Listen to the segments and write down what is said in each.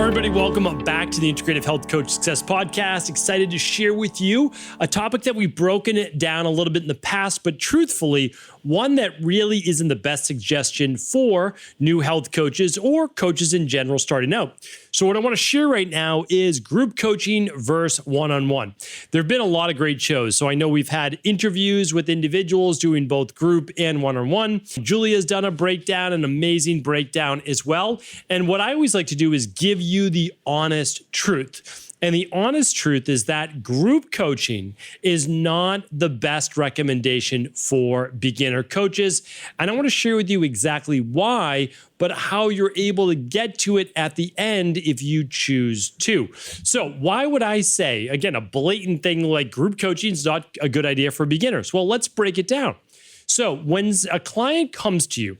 Everybody, welcome back to the Integrative Health Coach Success Podcast. Excited to share with you a topic that we've broken it down a little bit in the past, but truthfully, one that really isn't the best suggestion for new health coaches or coaches in general starting out. So what I want to share right now is group coaching versus one-on-one. There have been a lot of great shows. So I know we've had interviews with individuals doing both group and one-on-one. Julia's done a breakdown, an amazing breakdown as well. And what I always like to do is give you the honest truth. And the honest truth is that group coaching is not the best recommendation for beginner coaches. And I want to share with you exactly why, but how you're able to get to it at the end if you choose to. So why would I say, again, a blatant thing like group coaching is not a good idea for beginners? Well, let's break it down. So when a client comes to you,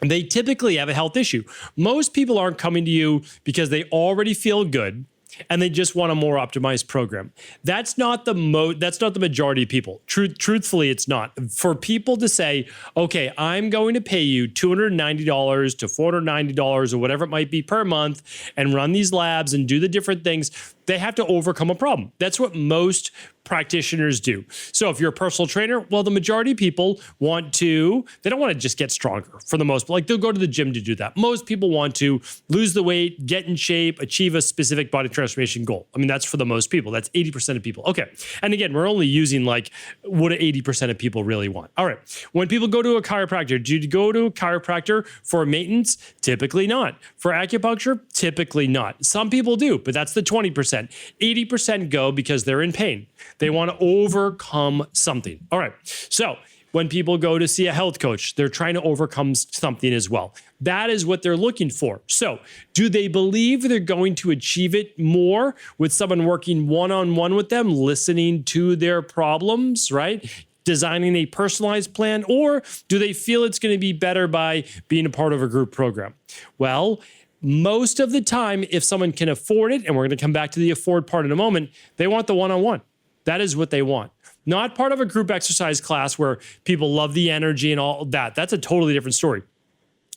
they typically have a health issue. Most people aren't coming to you because they already feel good and they just want a more optimized program. That's not the majority of people. Truthfully, it's not. For people to say, okay, I'm going to pay you $290 to $490 or whatever it might be per month and run these labs and do the different things, they have to overcome a problem. That's what most practitioners do. So if you're a personal trainer, well, the majority of people they don't want to just get stronger for the most, like they'll go to the gym to do that. Most people want to lose the weight, get in shape, achieve a specific body transformation goal. I mean, that's for the most people. That's 80% of people. Okay. And again, we're only using like what 80% of people really want. All right. When people go to a chiropractor, do you go to a chiropractor for maintenance? Typically not. For acupuncture? Typically not. Some people do, but that's the 20%. 80% go because they're in pain. They want to overcome something. All right. So when people go to see a health coach, they're trying to overcome something as well. That is what they're looking for. So do they believe they're going to achieve it more with someone working one-on-one with them, listening to their problems, right? Designing a personalized plan, or do they feel it's going to be better by being a part of a group program? Well, most of the time, if someone can afford it, and we're going to come back to the afford part in a moment, they want the one-on-one. That is what they want. Not part of a group exercise class where people love the energy and all that. That's a totally different story.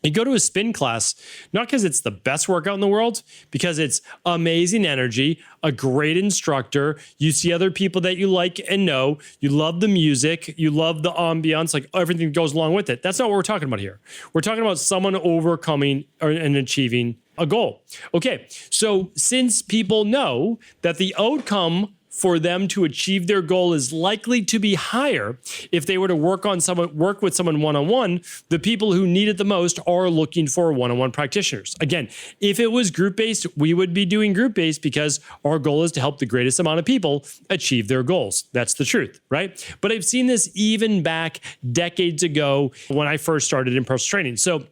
You go to a spin class, not because it's the best workout in the world, because it's amazing energy, a great instructor. You see other people that you like and know. You love the music. You love the ambiance, like everything that goes along with it. That's not what we're talking about here. We're talking about someone overcoming and achieving a goal. Okay, so since people know that the outcome for them to achieve their goal is likely to be higher if they were to work with someone one-on-one, the people who need it the most are looking for one-on-one practitioners. Again, if it was group-based, we would be doing group-based because our goal is to help the greatest amount of people achieve their goals. That's the truth, right? But I've seen this even back decades ago when I first started in personal training. So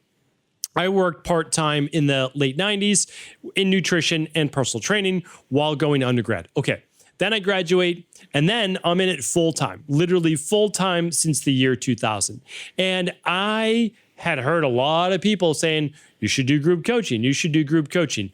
I worked part-time in the late 90s in nutrition and personal training while going to undergrad. Okay. Then I graduate, and then I'm in it full-time, literally full-time since the year 2000. And I had heard a lot of people saying, you should do group coaching. You should do group coaching.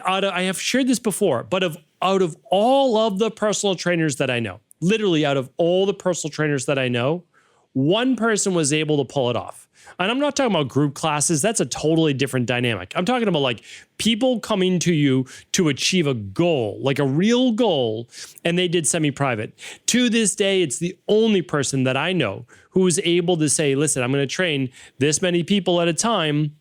I have shared this before, but out of all of the personal trainers that I know, literally out of all the personal trainers that I know, one person was able to pull it off. And I'm not talking about group classes. That's a totally different dynamic. I'm talking about like people coming to you to achieve a goal, like a real goal, and they did semi-private. To this day, it's the only person that I know who was able to say, listen, I'm going to train this many people at a time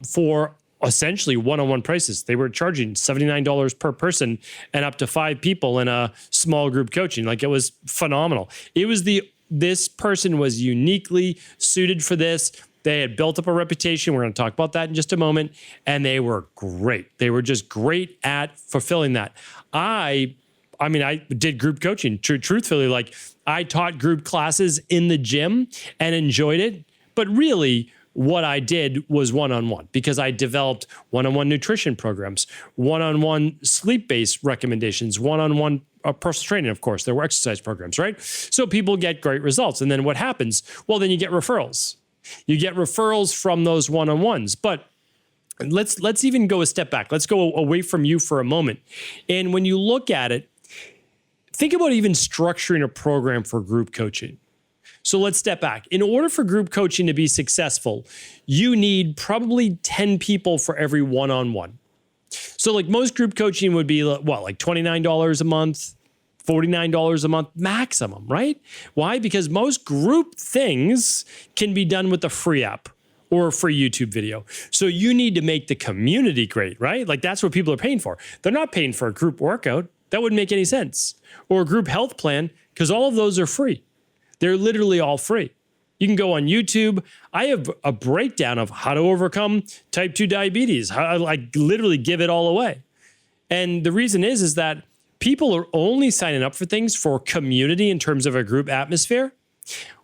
for essentially one-on-one prices. They were charging $79 per person and up to 5 people in a small group coaching. Like it was phenomenal. This person was uniquely suited for this. They had built up a reputation. We're going to talk about that in just a moment. And they were great. They were just great at fulfilling that. I did group coaching. Truthfully, like I taught group classes in the gym and enjoyed it. But really, what I did was one-on-one because I developed one-on-one nutrition programs, one-on-one sleep-based recommendations, one-on-one personal training, of course. There were exercise programs, right? So people get great results. And then what happens? Well, then you get referrals. You get referrals from those one-on-ones. But let's even go a step back. Let's go away from you for a moment. And when you look at it, think about even structuring a program for group coaching. So let's step back. In order for group coaching to be successful, you need probably 10 people for every one-on-one. So like most group coaching would be what, like $29 a month, $49 a month maximum, right? Why? Because most group things can be done with a free app or a free YouTube video. So you need to make the community great, right? Like that's what people are paying for. They're not paying for a group workout. That wouldn't make any sense. Or a group health plan, because all of those are free. They're literally all free. You can go on YouTube. I have a breakdown of how to overcome type 2 diabetes. I literally give it all away. And the reason is that people are only signing up for things for community in terms of a group atmosphere,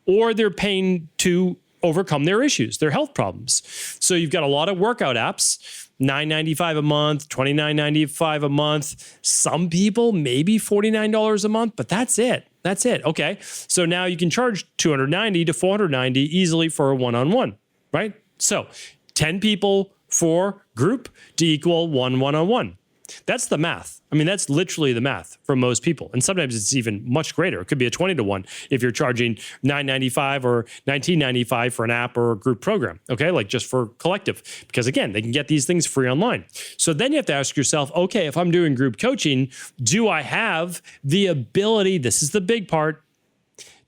or they're paying to overcome their issues, their health problems. So you've got a lot of workout apps, $9.95 a month, $29.95 a month. Some people maybe $49 a month, but that's it. That's it. Okay. So now you can charge $290 to $490 easily for a one-on-one, right? So 10 people for group to equal one one-on-one. That's the math. I mean, that's literally the math for most people. And sometimes it's even much greater. It could be a 20 to 1 if you're charging $9.95 or $19.95 for an app or a group program, okay? Like just for collective. Because again, they can get these things free online. So then you have to ask yourself, okay, if I'm doing group coaching, do I have the ability, this is the big part,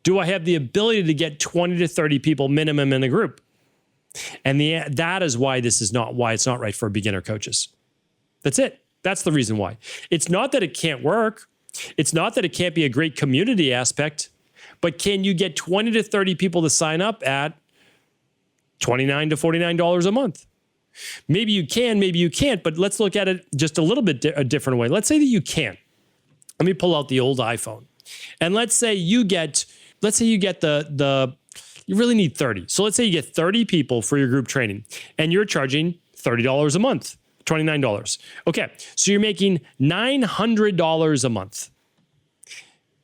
do I have the ability to get 20 to 30 people minimum in a group? And that is why it's not right for beginner coaches. That's it. That's the reason why. It's not that it can't work. It's not that it can't be a great community aspect, but can you get 20 to 30 people to sign up at $29 to $49 a month? Maybe you can, maybe you can't, but let's look at it just a little bit a different way. Let's say that you can. Let me pull out the old iPhone. And let's say you get you really need 30. So let's say you get 30 people for your group training and you're charging $30 a month. $29. Okay, so you're making $900 a month.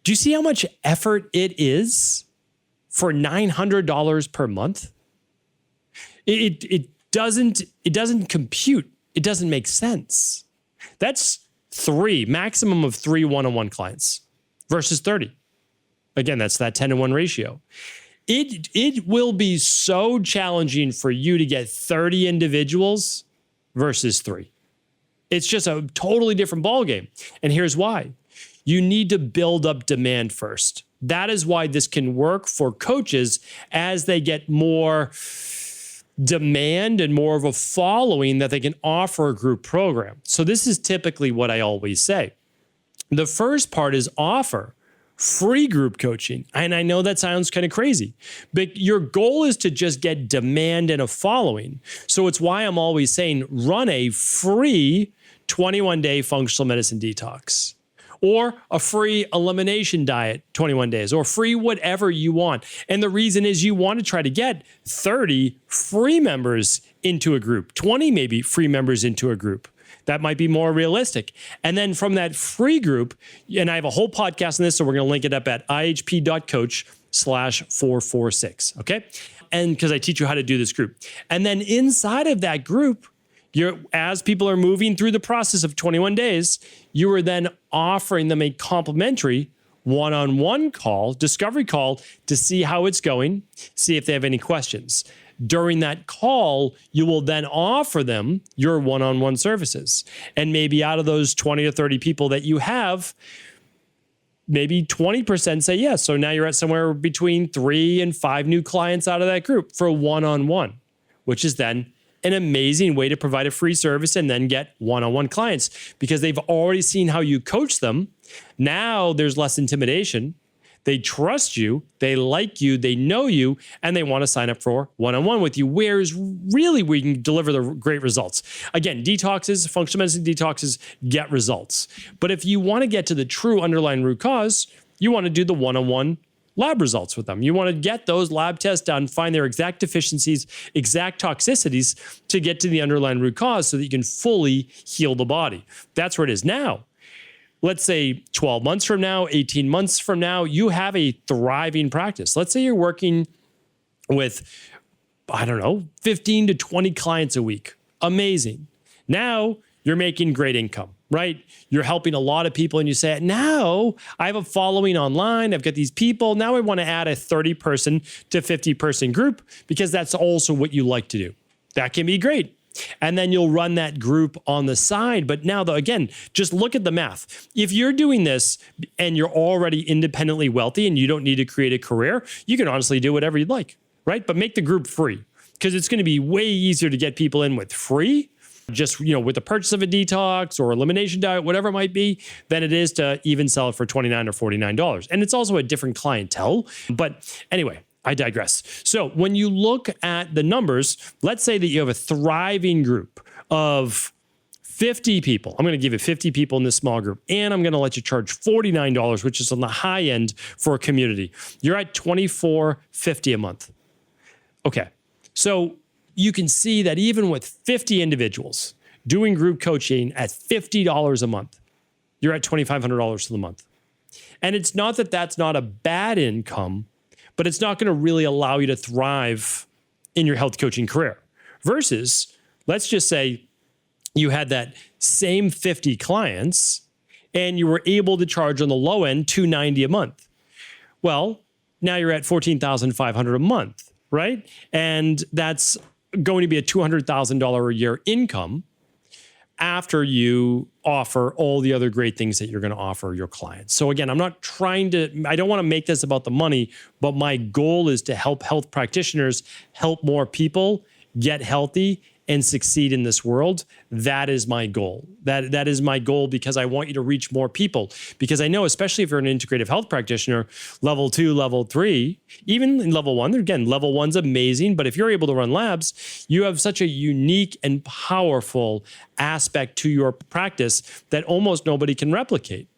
Do you see how much effort it is for $900 per month? It doesn't compute. It doesn't make sense. That's maximum of 3 one-on-one clients versus 30. Again, that's that 10 to 1 ratio. It will be so challenging for you to get 30 individuals versus 3. It's just a totally different ballgame. And here's why. You need to build up demand first. That is why this can work for coaches as they get more demand and more of a following that they can offer a group program. So this is typically what I always say. The first part is offer free group coaching. And I know that sounds kind of crazy, but your goal is to just get demand and a following. So it's why I'm always saying run a free 21-day functional medicine detox or a free elimination diet, 21 days, or free whatever you want. And the reason is you want to try to get 30 free members into a group, 20 maybe free members into a group. That might be more realistic. And then from that free group, and I have a whole podcast on this, so we're going to link it up at ihp.coach/446, okay? And because I teach you how to do this group. And then inside of that group, as people are moving through the process of 21 days, you are then offering them a complimentary one-on-one call, discovery call, to see how it's going, see if they have any questions. During that call, you will then offer them your one-on-one services. And maybe out of those 20 or 30 people that you have, maybe 20% say yes. So now you're at somewhere between 3 and 5 new clients out of that group for one-on-one, which is then an amazing way to provide a free service and then get one-on-one clients because they've already seen how you coach them. Now there's less intimidation. They trust you, they like you, they know you, and they want to sign up for one-on-one with you, whereas really we can deliver the great results. Again, detoxes, functional medicine detoxes get results. But if you want to get to the true underlying root cause, you want to do the one-on-one lab results with them. You want to get those lab tests done, find their exact deficiencies, exact toxicities to get to the underlying root cause so that you can fully heal the body. That's where it is now. Let's say 12 months from now, 18 months from now, you have a thriving practice. Let's say you're working with, 15 to 20 clients a week. Amazing. Now you're making great income, right? You're helping a lot of people and you say, now I have a following online. I've got these people. Now I want to add a 30-person to 50-person group because that's also what you like to do. That can be great. And then you'll run that group on the side. But now, though, again, just look at the math. If you're doing this and you're already independently wealthy and you don't need to create a career, you can honestly do whatever you'd like, right? But make the group free, because it's going to be way easier to get people in with free, just, with the purchase of a detox or elimination diet, whatever it might be, than it is to even sell it for $29 or $49. And it's also a different clientele. But anyway, I digress. So when you look at the numbers, let's say that you have a thriving group of 50 people. I'm going to give you 50 people in this small group, and I'm going to let you charge $49, which is on the high end for a community. You're at $24.50 a month. Okay. So you can see that even with 50 individuals doing group coaching at $50 a month, you're at $2,500 for the month. And it's not that that's not a bad income, but it's not going to really allow you to thrive in your health coaching career. Versus, let's just say you had that same 50 clients and you were able to charge on the low end $290 a month. Well, now you're at $14,500 a month, right? And that's going to be a $200,000 a year income after you offer all the other great things that you're going to offer your clients. So again, I don't want to make this about the money, but my goal is to help health practitioners help more people get healthy and succeed in this world. That is my goal. That is my goal, because I want you to reach more people. Because I know, especially if you're an integrative health practitioner, level 2, level 3, even in level 1, again, level 1's amazing, but if you're able to run labs, you have such a unique and powerful aspect to your practice that almost nobody can replicate.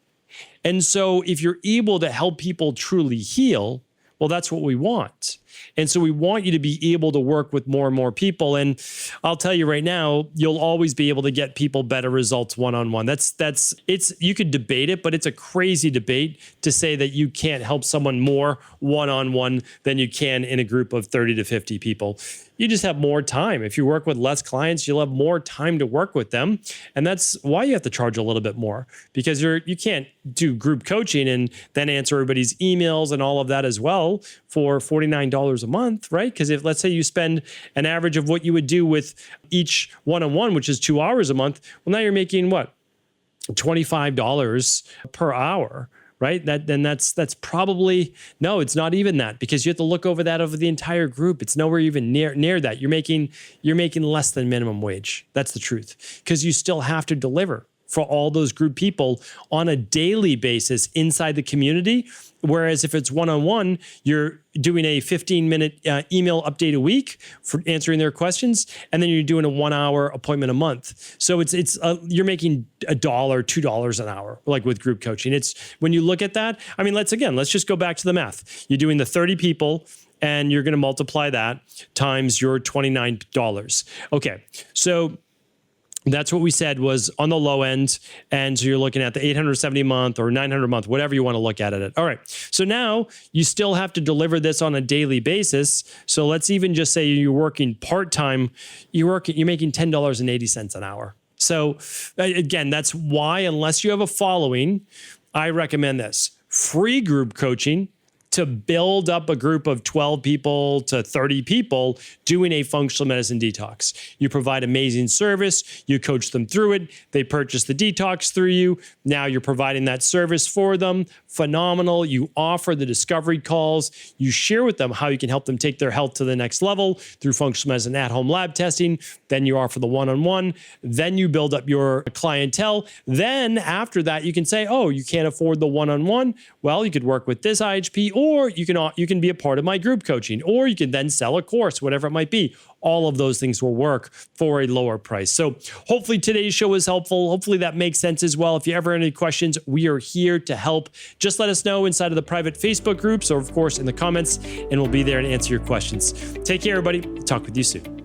And so if you're able to help people truly heal, well, that's what we want. And so we want you to be able to work with more and more people. And I'll tell you right now, you'll always be able to get people better results one-on-one. You could debate it, but it's a crazy debate to say that you can't help someone more one-on-one than you can in a group of 30 to 50 people. You just have more time. If you work with less clients, you'll have more time to work with them. And that's why you have to charge a little bit more, because you can't do group coaching and then answer everybody's emails and all of that as well for $49 a month, right? Because if, let's say, you spend an average of what you would do with each one-on-one, which is 2 hours a month, well, now you're making what? $25 per hour. Right? That's probably, no, it's not even that, because you have to look over the entire group. It's nowhere even near that. You're making less than minimum wage. That's the truth, because you still have to deliver for all those group people on a daily basis inside the community. Whereas if it's one-on-one, you're doing a 15-minute email update a week for answering their questions, and then you're doing a 1-hour appointment a month. So you're making $1, $2 an hour, like with group coaching. It's when you look at that. I mean, let's just go back to the math. You're doing the 30 people, and you're going to multiply that times your $29. Okay, so that's what we said was on the low end. And so you're looking at the $870 a month or $900 a month, whatever you want to look at it. All right. So now you still have to deliver this on a daily basis. So let's even just say you're working part-time, you're making $10.80 an hour. So again, that's why, unless you have a following, I recommend this free group coaching to build up a group of 12 people to 30 people doing a functional medicine detox. You provide amazing service. You coach them through it. They purchase the detox through you. Now you're providing that service for them. Phenomenal. You offer the discovery calls. You share with them how you can help them take their health to the next level through functional medicine at-home lab testing. Then you offer the one-on-one. Then you build up your clientele. Then after that, you can say, oh, you can't afford the one-on-one. Well, you could work with this IHP, or you can be a part of my group coaching, or you can then sell a course, whatever it might be. All of those things will work for a lower price. So hopefully today's show was helpful. Hopefully that makes sense as well. If you ever have any questions, we are here to help. Just let us know inside of the private Facebook groups, or of course in the comments, and we'll be there to answer your questions. Take care, everybody. Talk with you soon.